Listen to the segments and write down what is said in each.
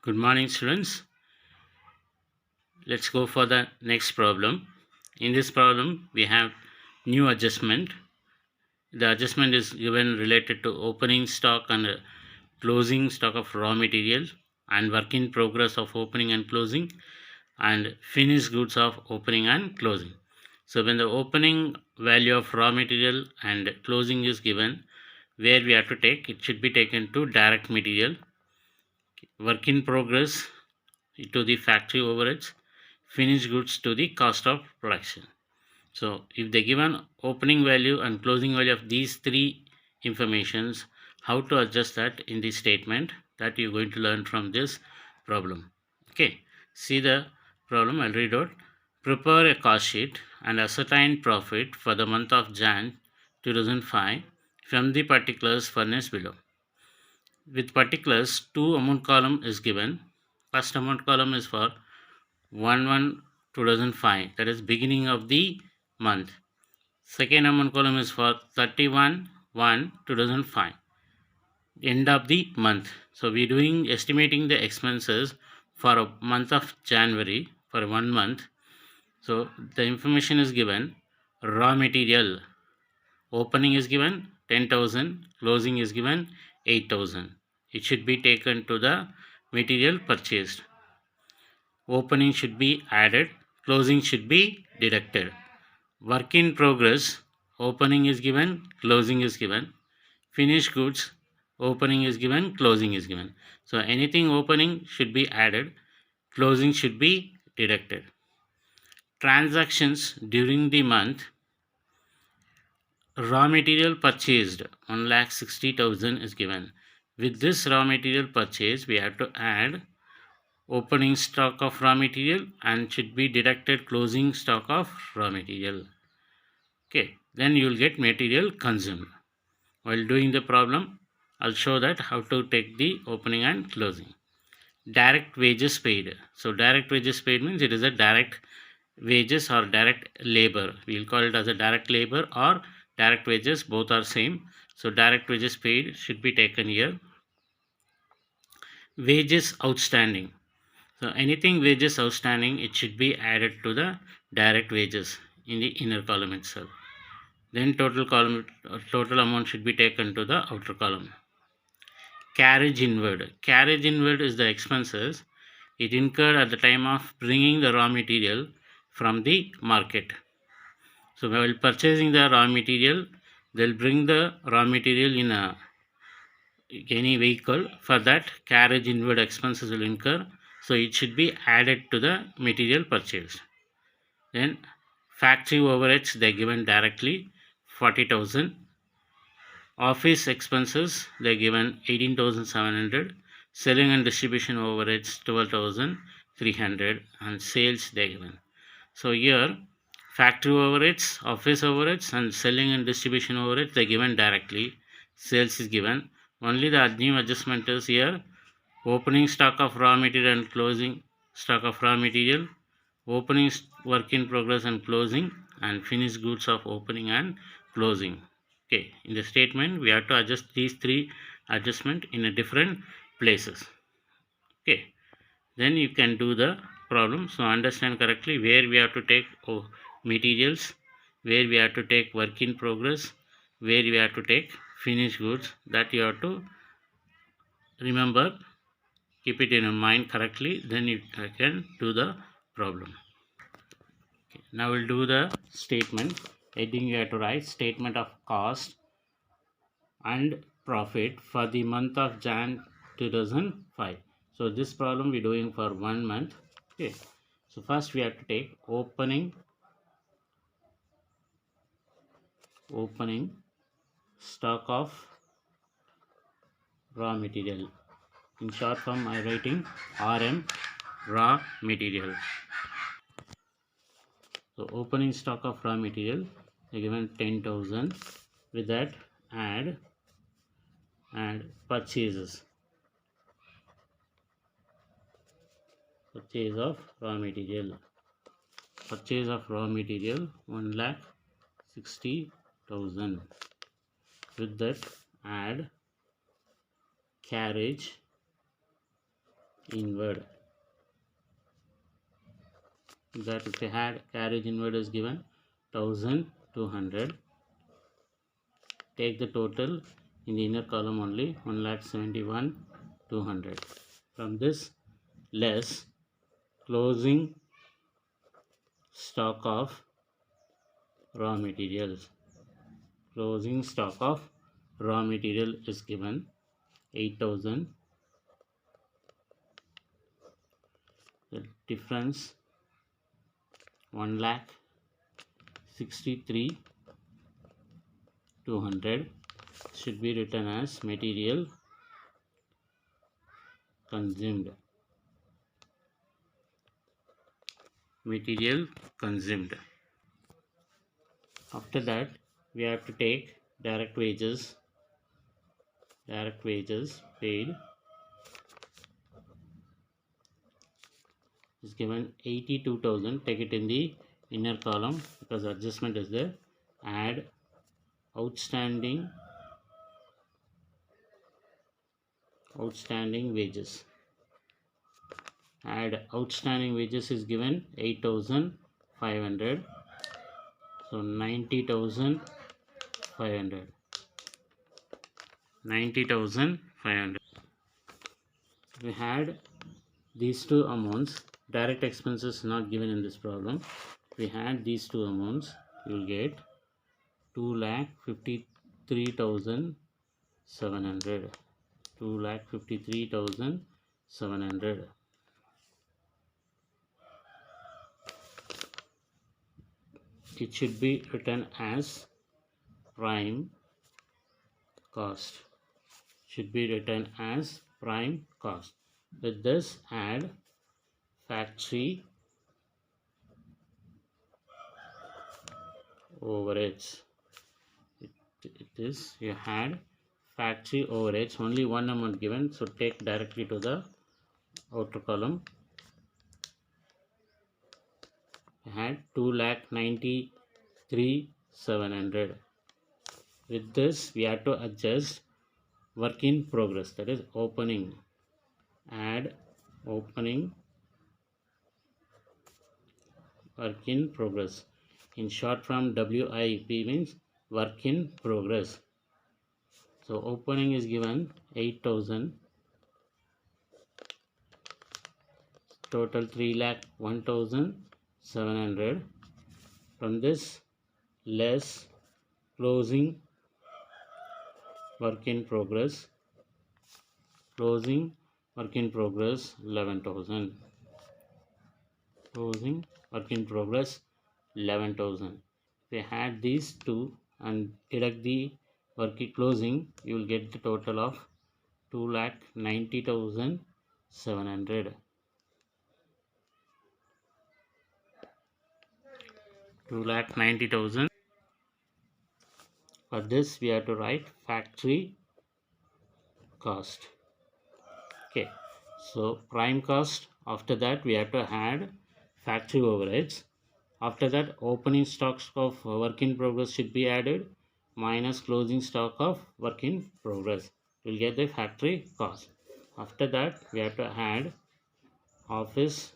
Good morning, students. Let's go for the next problem. In this problem, we have new adjustment. The adjustment is given related to opening stock and closing stock of raw material and work in progress of opening and closing and finished goods of opening and closing. So when the opening value of raw material and closing is given, where we have to take, it should be taken to direct material, work in progress to the factory overheads, finished goods to the cost of production. So if they given opening value and closing value of these three informations, how to adjust that in the statement, that you're going to learn from this problem. Okay, see the problem. I'll read out. Prepare a cost sheet and ascertain profit for the month of Jan 2005 from the particulars furnished below. With particulars, two amount column is given. First amount column is for 1/1/2005, that is beginning of the month. Second amount column is for 31/1/2005, end of the month. So we're doing estimating the expenses for a month of January for 1 month. So the information is given. Raw material opening is given 10,000, closing is given 8,000. It should be taken to the material purchased. Opening should be added, closing should be deducted. Work in progress, opening is given, closing is given. Finished goods, opening is given, closing is given. So anything opening should be added, closing should be deducted. Transactions during the month. Raw material purchased 1,60,000 is given. With this raw material purchase, we have to add opening stock of raw material and should be deducted closing stock of raw material. Okay, then you will get material consumed. While doing the problem, I'll show that how to take the opening and closing. Direct wages paid. So direct wages paid means it is a direct wages or direct labor. We'll call it as a direct labor or direct wages, both are same. So direct wages paid should be taken here. Wages outstanding. So anything wages outstanding, it should be added to the direct wages in the inner column itself. Then total amount should be taken to the outer column. Carriage inward. Carriage inward is the expenses it incurred at the time of bringing the raw material from the market. So while purchasing the raw material, they'll bring the raw material in any vehicle. For that, carriage inward expenses will incur. So it should be added to the material purchased. Then factory overheads, they're given directly 40,000. Office expenses, they're given 18,700. Selling and distribution overheads 12,300, and sales they're given. So here factory overheads, office overheads, and selling and distribution overheads they're given directly. Sales is given. Only the new adjustment is here. Opening stock of raw material and closing stock of raw material. Opening work in progress and closing, and finished goods of opening and closing. Okay, in the statement we have to adjust these three adjustment in a different places. Okay, then you can do the problem. So understand correctly where we have to take materials, where we have to take work in progress, where we have to take finished goods. That you have to remember, keep it in your mind correctly, then you can do the problem. Okay, now we'll do the statement. Heading you have to write statement of cost and profit for the month of Jan 2005. So this problem we're doing for 1 month. Okay, so first we have to take opening stock of raw material. In short form I writing RM, raw material. So opening stock of raw material they given 10,000. With that add and purchase of raw material. Purchase of raw material 1,60,000. With that add carriage inward. That if they had carriage inward is given 1200. Take the total in the inner column only 1,71,200. From this less closing stock of raw materials. Closing stock of raw material is given 8,000. The difference 1,63,200 should be written as material consumed. Material consumed. After that, we have to take direct wages. Direct wages paid is given 82,000. Take it in the inner column because adjustment is there. Add outstanding wages. Add outstanding wages is given 8,500. So 90,500. 90,500. We had these two amounts. Direct expenses not given in this problem. We had these two amounts. You will get 2,53,700. 2,53,700. It should be written as prime cost. Should be written as prime cost. With this, add factory overheads. It is you had factory overheads, only one amount given, so take directly to the outer column. I had 2,93,700. With this, we have to adjust work in progress, that is opening. Add opening work in progress. In short form, WIP means work in progress. So opening is given 8,000. Total 3,01,700. From this less closing work in progress. Closing work in progress 11,000. Closing work in progress 11,000. If we add these two and deduct the work closing, you will get the total of 2,90,700. 2,90,000. For this, we have to write factory cost. Okay, so prime cost. After that, we have to add factory overheads. After that, opening stocks of work in progress should be added minus closing stock of work in progress. We'll get the factory cost. After that, we have to add office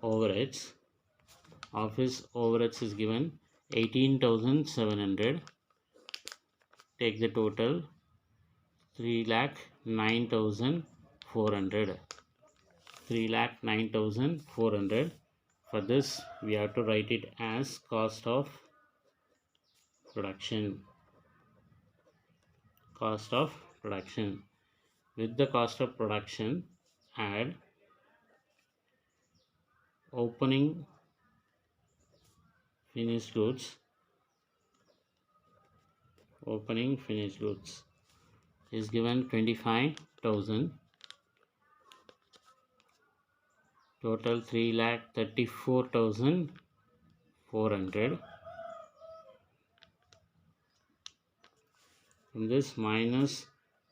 overheads. Office overheads is given 18,700. Take the total 3,09,400. 3,09,400. For this, we have to write it as cost of production. Cost of production. With the cost of production, add opening finished goods. Opening finished goods is given 25,000. Total 3,34,400. From this minus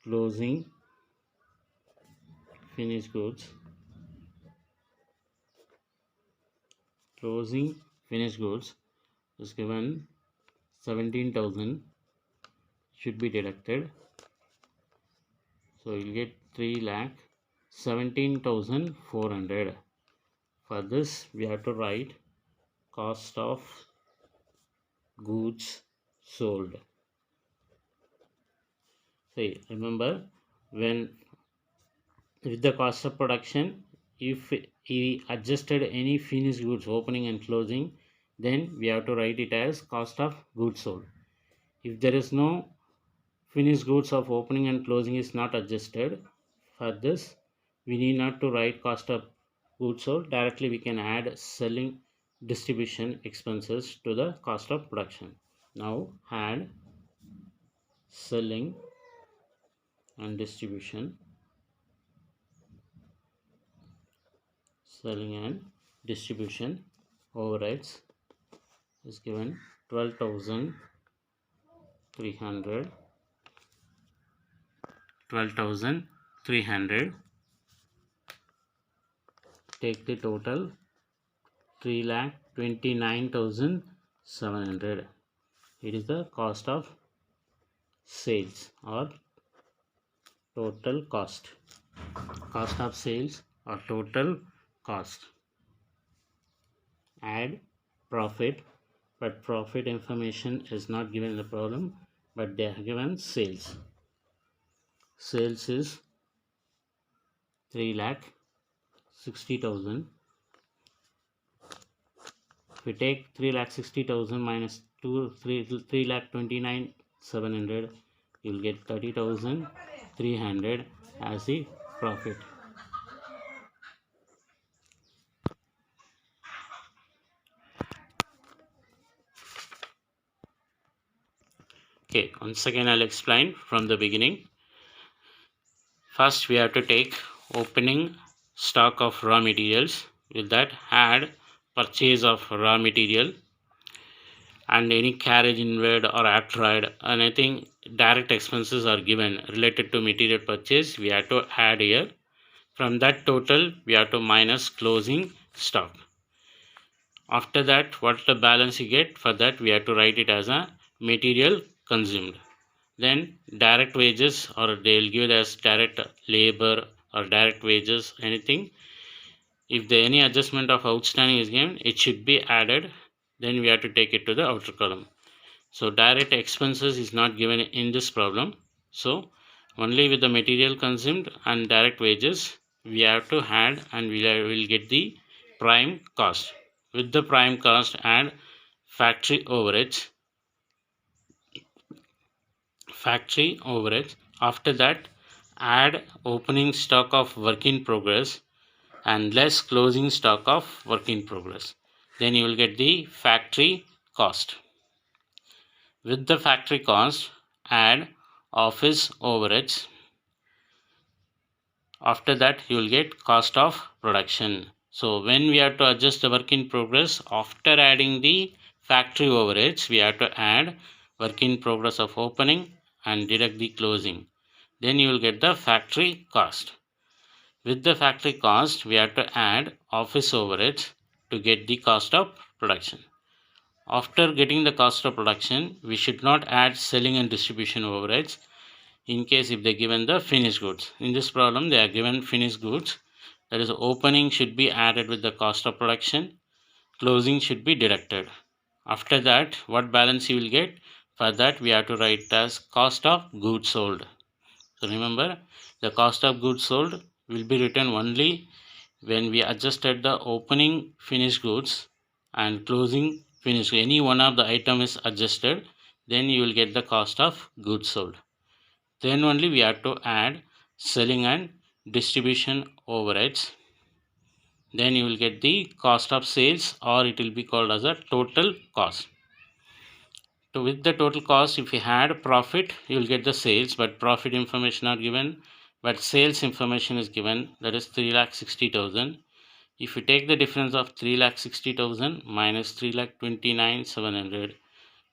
closing finished goods. Closing finished goods is given 17,000. Should be deducted. So you'll get 17,400. For this we have to write cost of goods sold. See, remember, when with the cost of production, if we adjusted any finished goods opening and closing, then we have to write it as cost of goods sold. If there is no finished goods of opening and closing is not adjusted, for this we need not to write cost of goods sold. Directly we can add selling distribution expenses to the cost of production. Now add selling and distribution overrides is given 12,300. Take the total 3,29,700. It is the cost of sales or total cost. Cost of sales or total cost. Add profit, but profit information is not given in the problem, but they are given sales. Sales is 3,60,000. If we take 3,60,000 minus 3,29,700, you will get 30,300 as the profit. Okay, once again I'll explain from the beginning. First we have to take opening stock of raw materials. With that, add purchase of raw material and any carriage inward or afterward. Anything direct expenses are given related to material purchase, we have to add here. From that total we have to minus closing stock. After that, what the balance you get, for that we have to write it as a material consumed. Then direct wages, or they'll give it as direct labor or direct wages, anything. If there any adjustment of outstanding is given, it should be added. Then we have to take it to the outer column. So direct expenses is not given in this problem. So only with the material consumed and direct wages we have to add, and we will get the prime cost. With the prime cost, add factory overheads. After that, add opening stock of work in progress and less closing stock of work in progress. Then you will get the factory cost. With the factory cost, add office overheads. After that, you will get cost of production. So when we have to adjust the work in progress, after adding the factory overheads, we have to add work in progress of opening and deduct the closing. Then you will get the factory cost. With the factory cost, we have to add office overheads to get the cost of production. After getting the cost of production, we should not add selling and distribution overheads in case if they given the finished goods. In this problem, they are given finished goods. That is, opening should be added with the cost of production. Closing should be deducted. After that, what balance you will get? For that, we have to write as cost of goods sold. So remember, the cost of goods sold will be written only when we adjusted the opening finished goods and closing finished. Any one of the item is adjusted, then you will get the cost of goods sold. Then only we have to add selling and distribution overheads. Then you will get the cost of sales, or it will be called as a total cost. So with the total cost, if you had profit, you will get the sales, but profit information are given, but sales information is given, that is 3,60,000. If you take the difference of 3,60,000 minus 3,29,700,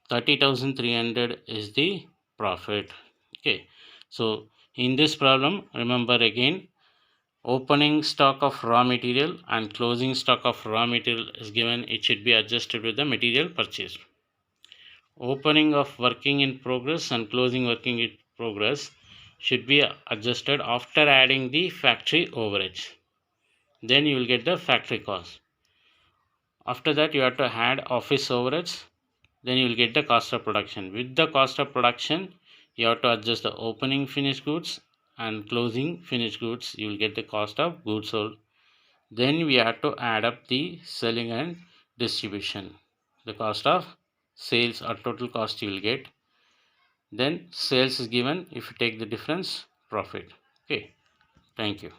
30,300 is the profit. Okay, so in this problem, remember again, opening stock of raw material and closing stock of raw material is given. It should be adjusted with the material purchase. Opening of working in progress and closing working in progress, should be adjusted after adding the factory overheads. Then you will get the factory cost. After that you have to add office overheads. Then you will get the cost of production. With the cost of production, you have to adjust the opening finished goods and closing finished goods. You will get the cost of goods sold. Then we have to add up the selling and distribution. The cost of sales or total cost you will get. Then sales is given. If you take the difference, profit. Okay. Thank you.